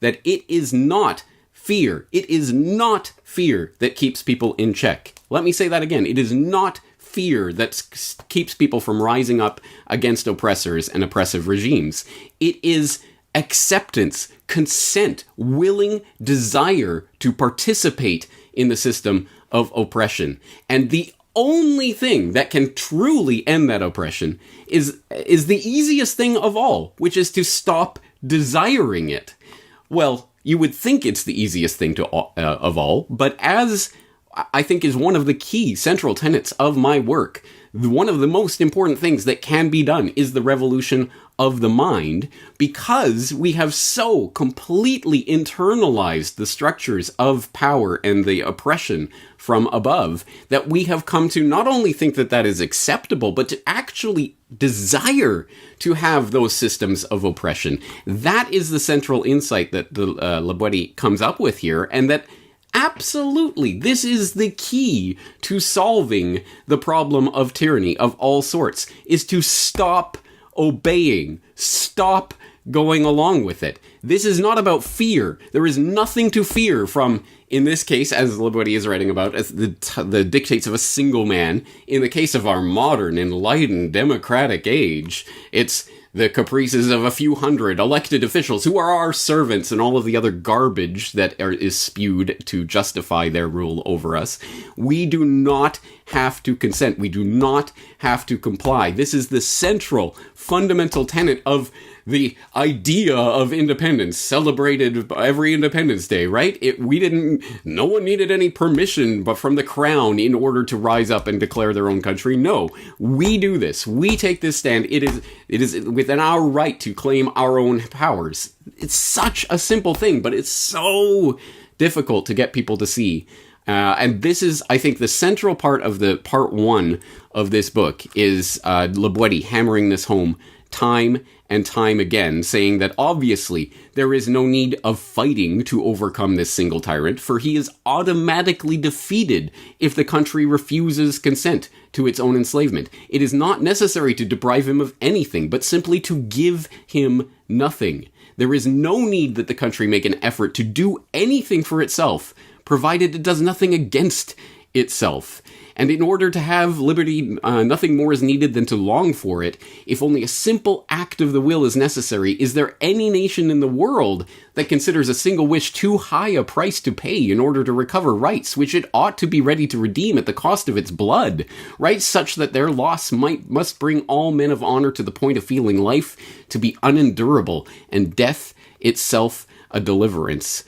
that it is not fear. It is not fear that keeps people in check. Let me say that again. It is not fear that keeps people from rising up against oppressors and oppressive regimes. It is acceptance, consent, willing desire to participate in the system of oppression. And the only thing that can truly end that oppression is the easiest thing of all, which is to stop desiring it. Well, you would think it's the easiest thing of all, but as I think is one of the key central tenets of my work, one of the most important things that can be done is the revolution of the mind, because we have so completely internalized the structures of power and the oppression from above that we have come to not only think that that is acceptable, but to actually desire to have those systems of oppression. That is the central insight that the Boétie comes up with here, and that absolutely, this is the key to solving the problem of tyranny of all sorts, is to stop obeying, stop going along with it. This is not about fear. There is nothing to fear from, in this case, as Boétie is writing about, as the dictates of a single man. In the case of our modern, enlightened, democratic age, it's the caprices of a few hundred elected officials who are our servants and all of the other garbage that is spewed to justify their rule over us. We do not have to consent. We do not have to comply. This is the central, fundamental tenet of the idea of independence, celebrated every Independence Day, right? No one needed any permission but from the crown in order to rise up and declare their own country. No, we do this. We take this stand. It is within our right to claim our own powers. It's such a simple thing, but it's so difficult to get people to see. And this is, I think, the central part of the part one of this book is Boétie hammering this home time and time again, saying that obviously there is no need of fighting to overcome this single tyrant, for he is automatically defeated if the country refuses consent to its own enslavement. It is not necessary to deprive him of anything, but simply to give him nothing. There is no need that the country make an effort to do anything for itself, provided it does nothing against itself. And in order to have liberty, nothing more is needed than to long for it. If only a simple act of the will is necessary, is there any nation in the world that considers a single wish too high a price to pay in order to recover rights, which it ought to be ready to redeem at the cost of its blood? Rights such that their loss must bring all men of honor to the point of feeling life to be unendurable, and death itself a deliverance.